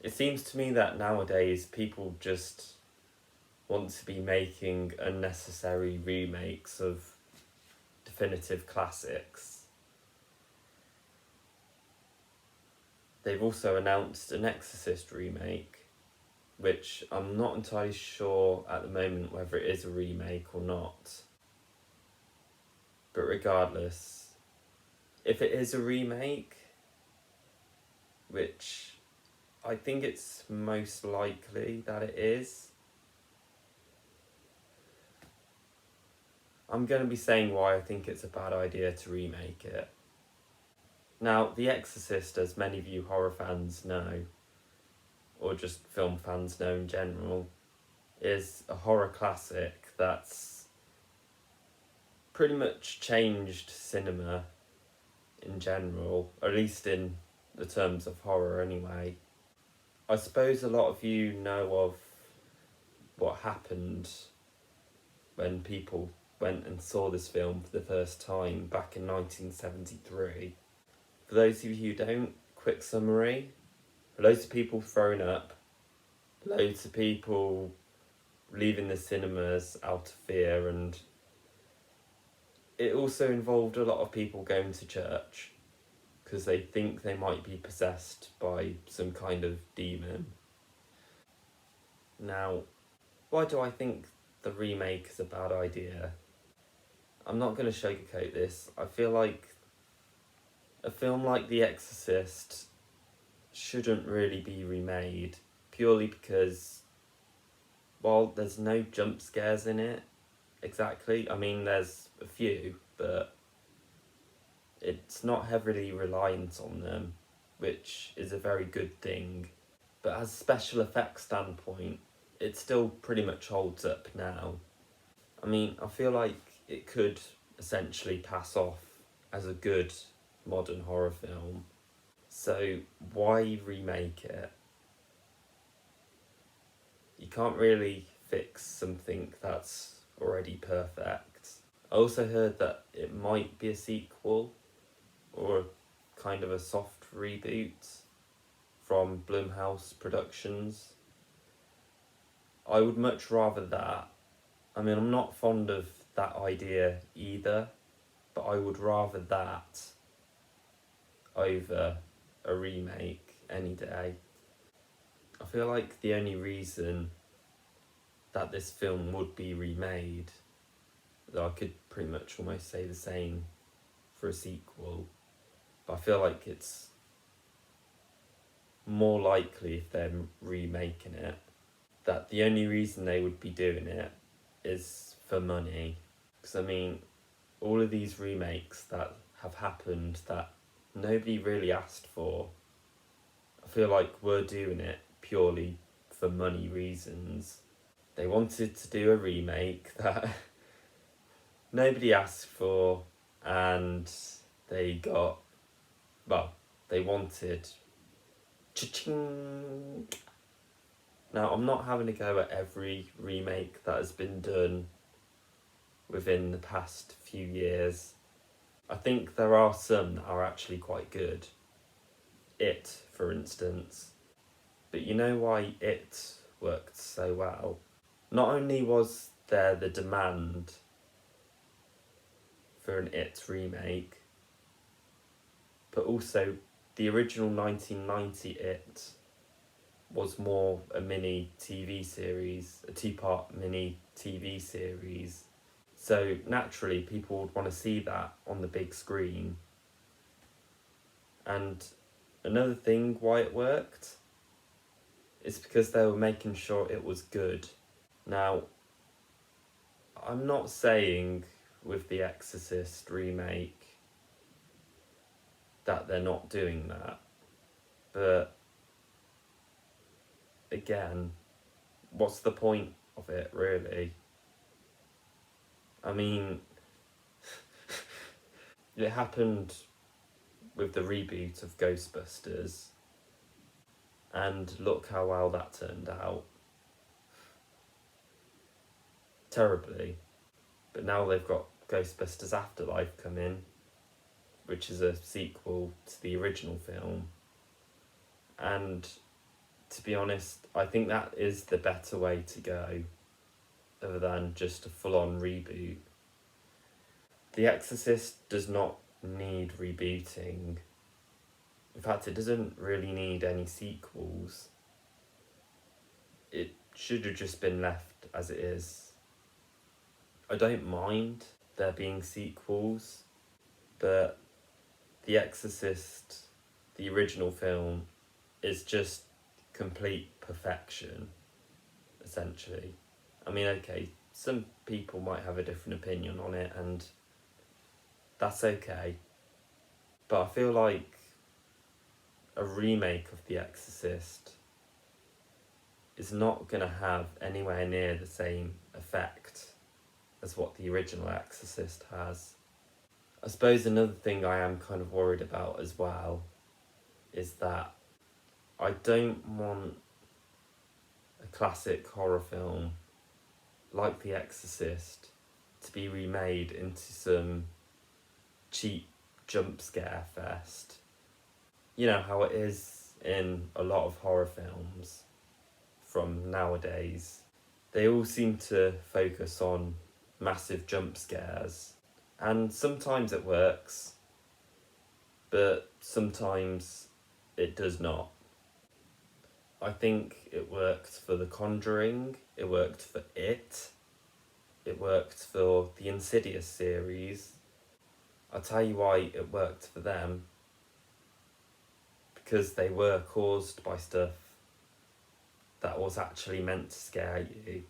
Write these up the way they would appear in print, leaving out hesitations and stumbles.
It seems to me that nowadays people just want to be making unnecessary remakes of definitive classics. They've also announced an Exorcist remake, which I'm not entirely sure at the moment whether it is a remake or not. But regardless, if it is a remake, which I think it's most likely that it is, I'm going to be saying why I think it's a bad idea to remake it. Now, The Exorcist, as many of you horror fans know, or just film fans know in general, is a horror classic that's pretty much changed cinema in general, or at least in the terms of horror anyway. I suppose a lot of you know of what happened when people went and saw this film for the first time back in 1973. For those of you who don't, quick summary: loads of people thrown up, loads of people leaving the cinemas out of fear, and it also involved a lot of people going to church because they think they might be possessed by some kind of demon. Now, why do I think the remake is a bad idea? I'm not going to sugarcoat this. I feel like a film like The Exorcist shouldn't really be remade, purely because, while there's no jump scares in it, exactly, I mean there's a few, but it's not heavily reliant on them, which is a very good thing. But as a special effects standpoint, it still pretty much holds up now. I mean, I feel like it could essentially pass off as a good modern horror film. So why remake it? You can't really fix something that's already perfect. I also heard that it might be a sequel or kind of a soft reboot from Blumhouse Productions. I would much rather that. I mean, I'm not fond of that idea either, but I would rather that over a remake any day. I feel like the only reason that this film would be remade, though I could pretty much almost say the same for a sequel, but I feel like it's more likely, if they're remaking it, that the only reason they would be doing it is for money. Because I mean, all of these remakes that have happened that nobody really asked for, I feel like we're doing it purely for money reasons. They wanted to do a remake that nobody asked for, and they got, well, they wanted cha-ching. Now, I'm not having a go at every remake that has been done within the past few years. I think there are some that are actually quite good. It, for instance. But you know why It worked so well? Not only was there the demand for an It remake, but also the original 1990 It was more a mini TV series, a two-part mini TV series. So naturally people would want to see that on the big screen. And another thing why it worked is because they were making sure it was good. Now, I'm not saying with the Exorcist remake that they're not doing that, but again, what's the point of it really? I mean, it happened with the reboot of Ghostbusters, and look how well that turned out. Terribly. But now they've got Ghostbusters Afterlife coming, which is a sequel to the original film, and to be honest, I think that is the better way to go, other than just a full-on reboot. The Exorcist does not need rebooting. In fact, it doesn't really need any sequels. It should have just been left as it is. I don't mind there being sequels, but The Exorcist, the original film, is just complete perfection, essentially. I mean, okay, some people might have a different opinion on it, and that's okay. But I feel like a remake of The Exorcist is not going to have anywhere near the same effect as what the original Exorcist has. I suppose another thing I am kind of worried about as well is that I don't want a classic horror film like The Exorcist to be remade into some cheap jump scare fest. You know how it is in a lot of horror films from nowadays. They all seem to focus on massive jump scares, and sometimes it works, but sometimes it does not. I think it worked for The Conjuring, it worked for It worked for the Insidious series. I'll tell you why it worked for them. Because they were caused by stuff that was actually meant to scare you.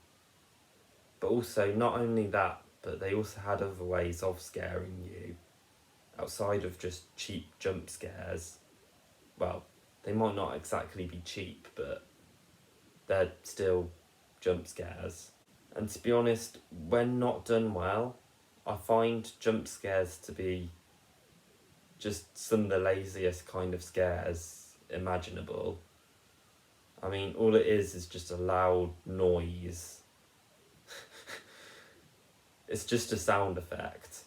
But also, not only that, but they also had other ways of scaring you outside of just cheap jump scares. Well, they might not exactly be cheap, but they're still jump scares. And to be honest, when not done well, I find jump scares to be just some of the laziest kind of scares imaginable. I mean, all it is just a loud noise. It's just a sound effect.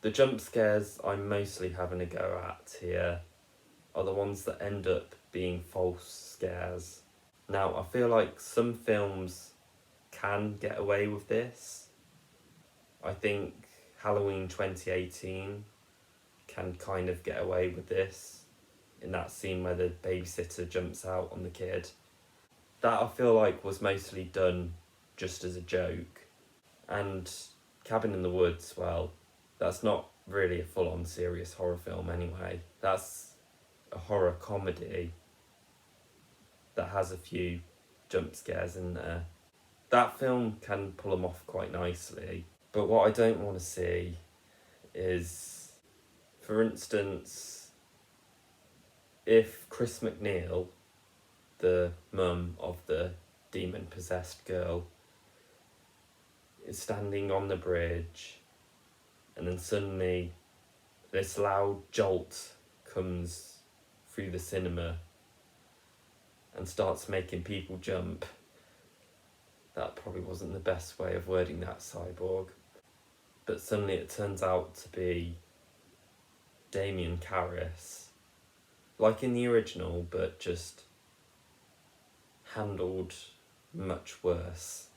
The jump scares I'm mostly having a go at here are the ones that end up being false scares. Now, I feel like some films can get away with this. I think Halloween 2018 can kind of get away with this in that scene where the babysitter jumps out on the kid. That I feel like was mostly done just as a joke. And Cabin in the Woods, well, that's not really a full-on serious horror film anyway. That's a horror comedy that has a few jump scares in there. That film can pull them off quite nicely. But what I don't want to see is, for instance, if Chris McNeil, the mum of the demon-possessed girl, is standing on the bridge and then suddenly this loud jolt comes through the cinema and starts making people jump. That probably wasn't the best way of wording that, Cyborg. But suddenly it turns out to be Damien Karras, like in the original, but just handled much worse.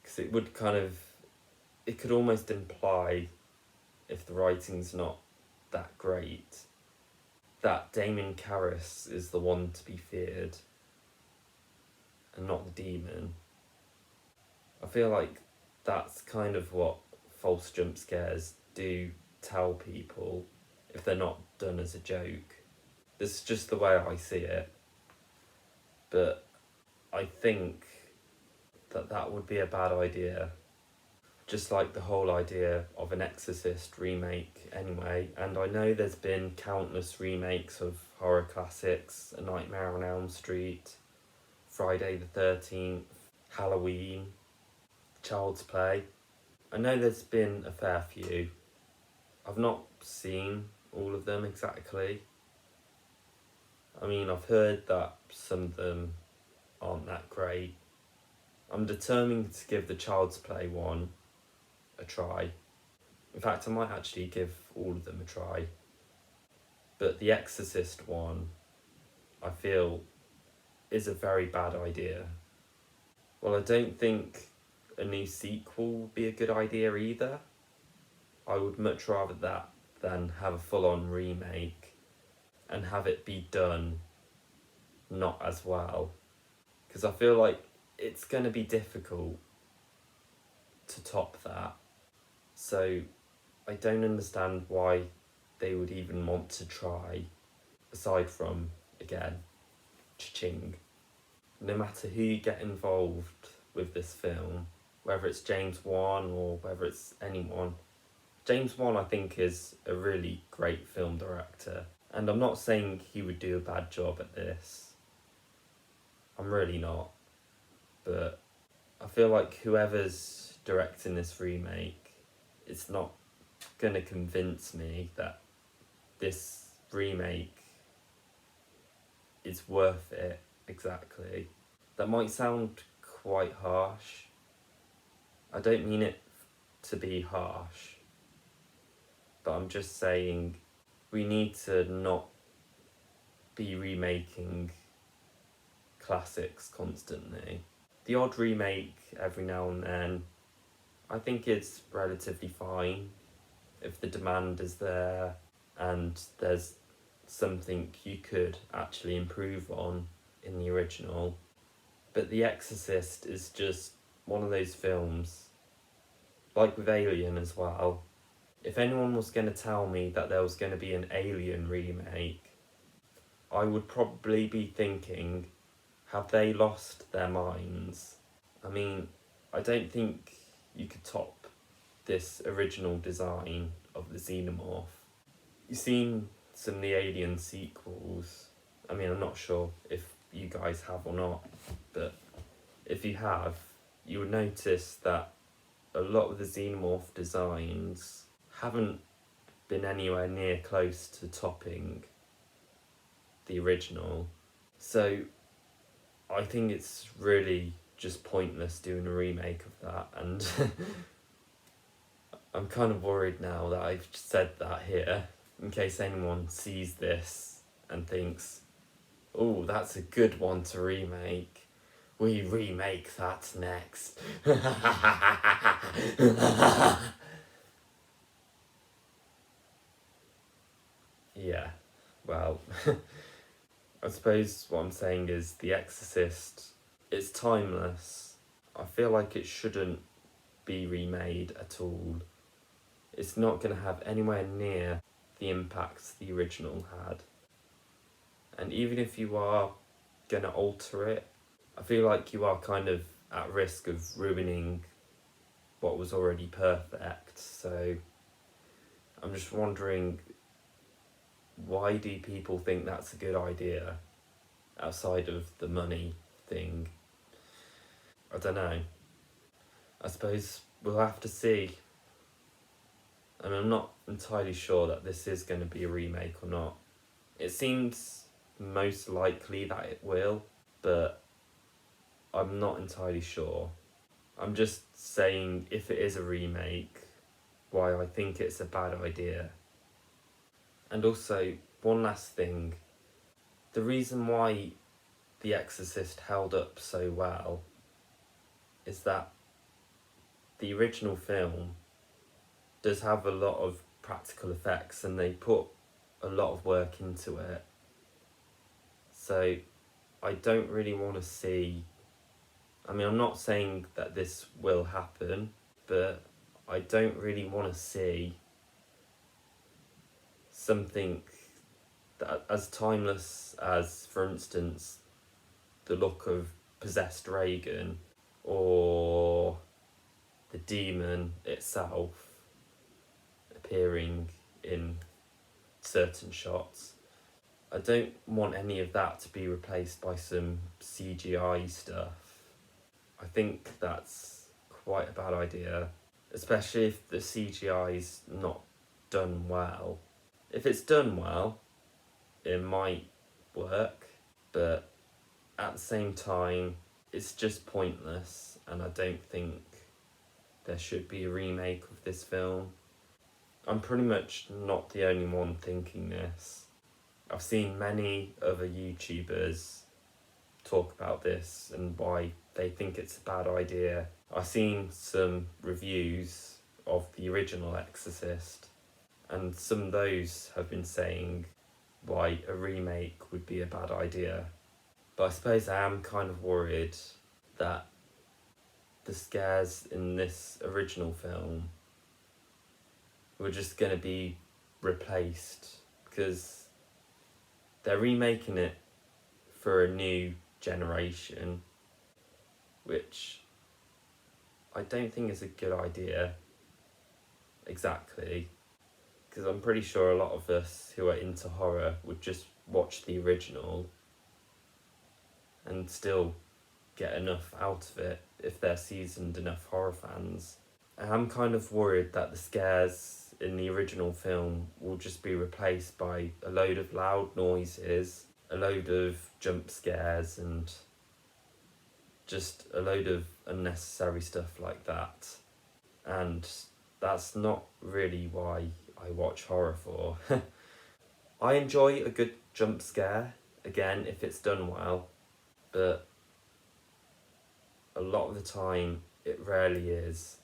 Because it would it could almost imply, if the writing's not that great, that Damien Karras is the one to be feared and not the demon. I feel like that's kind of what false jump scares do tell people if they're not done as a joke. This is just the way I see it. But I think that would be a bad idea. Just like the whole idea of an Exorcist remake anyway. And I know there's been countless remakes of horror classics, A Nightmare on Elm Street, Friday the 13th, Halloween, Child's Play. I know there's been a fair few. I've not seen all of them exactly. I mean, I've heard that some of them aren't that great. I'm determined to give the Child's Play one a try. In fact, I might actually give all of them a try. But the Exorcist one, I feel is a very bad idea. Well, I don't think a new sequel would be a good idea either. I would much rather that than have a full-on remake and have it be done not as well. Because I feel like it's going to be difficult to top that. So I don't understand why they would even want to try, aside from, again, cha-ching. No matter who you get involved with this film, whether it's James Wan or whether it's anyone, James Wan I think is a really great film director, and I'm not saying he would do a bad job at this. I'm really not. But I feel like whoever's directing this remake, it's not gonna convince me that this remake is worth it exactly. That might sound quite harsh. I don't mean it to be harsh, but I'm just saying we need to not be remaking classics constantly. The odd remake every now and then, I think it's relatively fine if the demand is there and there's something you could actually improve on in the original. But The Exorcist is just one of those films, like with Alien as well. If anyone was going to tell me that there was going to be an Alien remake, I would probably be thinking, have they lost their minds? I mean, I don't think you could top this original design of the xenomorph. You've seen some of the Alien sequels. I mean, I'm not sure if you guys have or not, but if you have, you would notice that a lot of the xenomorph designs haven't been anywhere near close to topping the original. So I think it's really just pointless doing a remake of that, and I'm kind of worried now that I've said that here, in case anyone sees this and thinks, oh, that's a good one to remake. We remake that next. Yeah, well, I suppose what I'm saying is The Exorcist, it's timeless. I feel like it shouldn't be remade at all. It's not going to have anywhere near the impact the original had. And even if you are going to alter it, I feel like you are kind of at risk of ruining what was already perfect. So I'm just wondering, why do people think that's a good idea outside of the money thing? I don't know. I suppose we'll have to see. And I'm not entirely sure that this is going to be a remake or not. It seems most likely that it will, but I'm not entirely sure. I'm just saying, if it is a remake, why I think it's a bad idea. And also, one last thing. The reason why The Exorcist held up so well is that the original film does have a lot of practical effects and they put a lot of work into it. So I don't really want to see... I mean, I'm not saying that this will happen, but I don't really want to see something that as timeless as, for instance, the look of possessed Reagan or the demon itself appearing in certain shots. I don't want any of that to be replaced by some CGI stuff. I think that's quite a bad idea, especially if the CGI's not done well. If it's done well, it might work, but at the same time, it's just pointless, and I don't think there should be a remake of this film. I'm pretty much not the only one thinking this. I've seen many other YouTubers talk about this and why they think it's a bad idea. I've seen some reviews of the original Exorcist, and some of those have been saying why a remake would be a bad idea. But I suppose I am kind of worried that the scares in this original film were just going to be replaced, because they're remaking it for a new generation, which I don't think is a good idea exactly, because I'm pretty sure a lot of us who are into horror would just watch the original and still get enough out of it if they're seasoned enough horror fans. I'm kind of worried that the scares in the original film will just be replaced by a load of loud noises, a load of jump scares, and just a load of unnecessary stuff like that. And that's not really why I watch horror for. I enjoy a good jump scare, again, if it's done well, but a lot of the time it rarely is.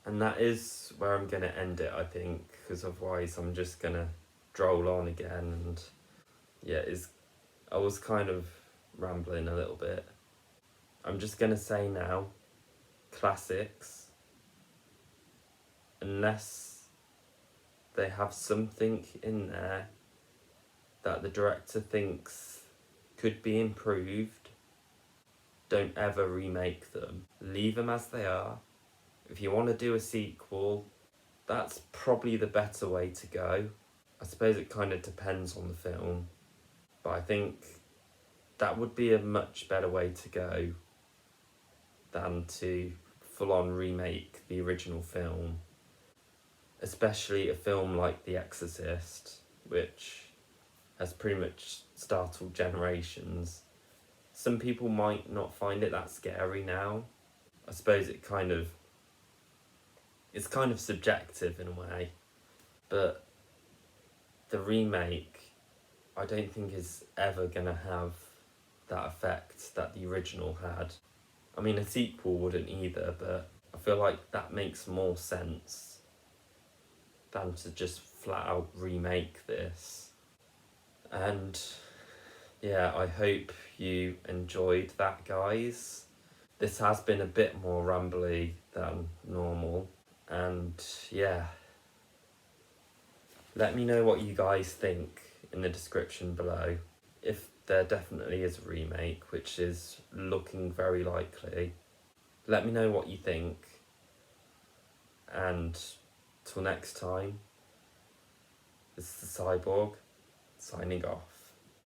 And that is where I'm going to end it, I think, because otherwise I'm just going to droll on again. And yeah, I was kind of rambling a little bit. I'm just going to say now, classics, unless they have something in there that the director thinks could be improved, don't ever remake them. Leave them as they are. If you want to do a sequel, that's probably the better way to go. I suppose it kind of depends on the film, but I think that would be a much better way to go than to full-on remake the original film, especially a film like The Exorcist, which has pretty much startled generations. Some people might not find it that scary now. I suppose it's kind of subjective in a way, but the remake I don't think is ever going to have that effect that the original had. I mean, a sequel wouldn't either, but I feel like that makes more sense than to just flat out remake this. And yeah, I hope you enjoyed that, guys. This has been a bit more rambly than normal, and yeah, let me know what you guys think in the description below. If there definitely is a remake, which is looking very likely, let me know what you think. And till next time, this is the Cyborg, signing off.